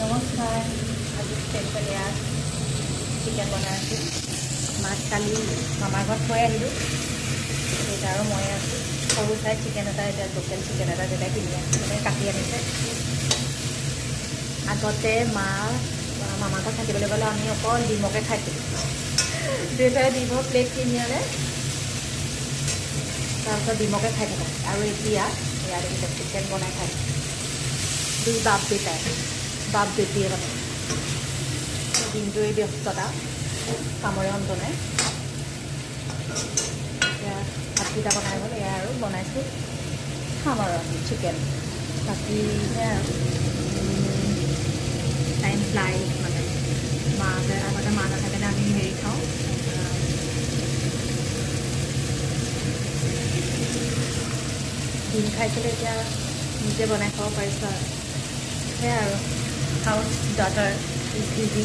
নমস্কাৰ আজি special chicken বনাই আছোঁ মাক কালি মামাৰ ঘৰত থৈ আহিলোঁ দেউতা আৰু মই আছোঁ সৰু চাই চিকেন এটা এতিয়া লোকেল চিকেন এটা দেউতাই কিনি আনিছে কাটি আনিছে আগতে মামাৰ ঘৰত থাকিবলৈ গ'লে আমি অকল ডিমকে খাইছিলোঁ দেউতাই ডিমৰ প্লেট কিনি আনে তাৰপিছত ডিমকে খাই থাকোঁ আৰু এতিয়া ইয়াত এতিয়া চিকেন বনাই খাই দুই বাপ বেটিয়ে মানে দিনটোৱে ব্যস্ততা কামৰে অন্ত নাই এতিয়া ভাতকেইটা বনাই গ'ল এয়া আৰু বনাইছোঁ খাম আৰু আমি চিকেন বাকী টাইম ফ্লাই মানে আগতে মা নাথাকিলে আমি হেৰি খাওঁ ডিম খাইছিলোঁ এতিয়া নিজে বনাই খাব পাৰিছোঁ আৰু সেয়াই আৰু হাউচ ডটাৰ ইজ ইজি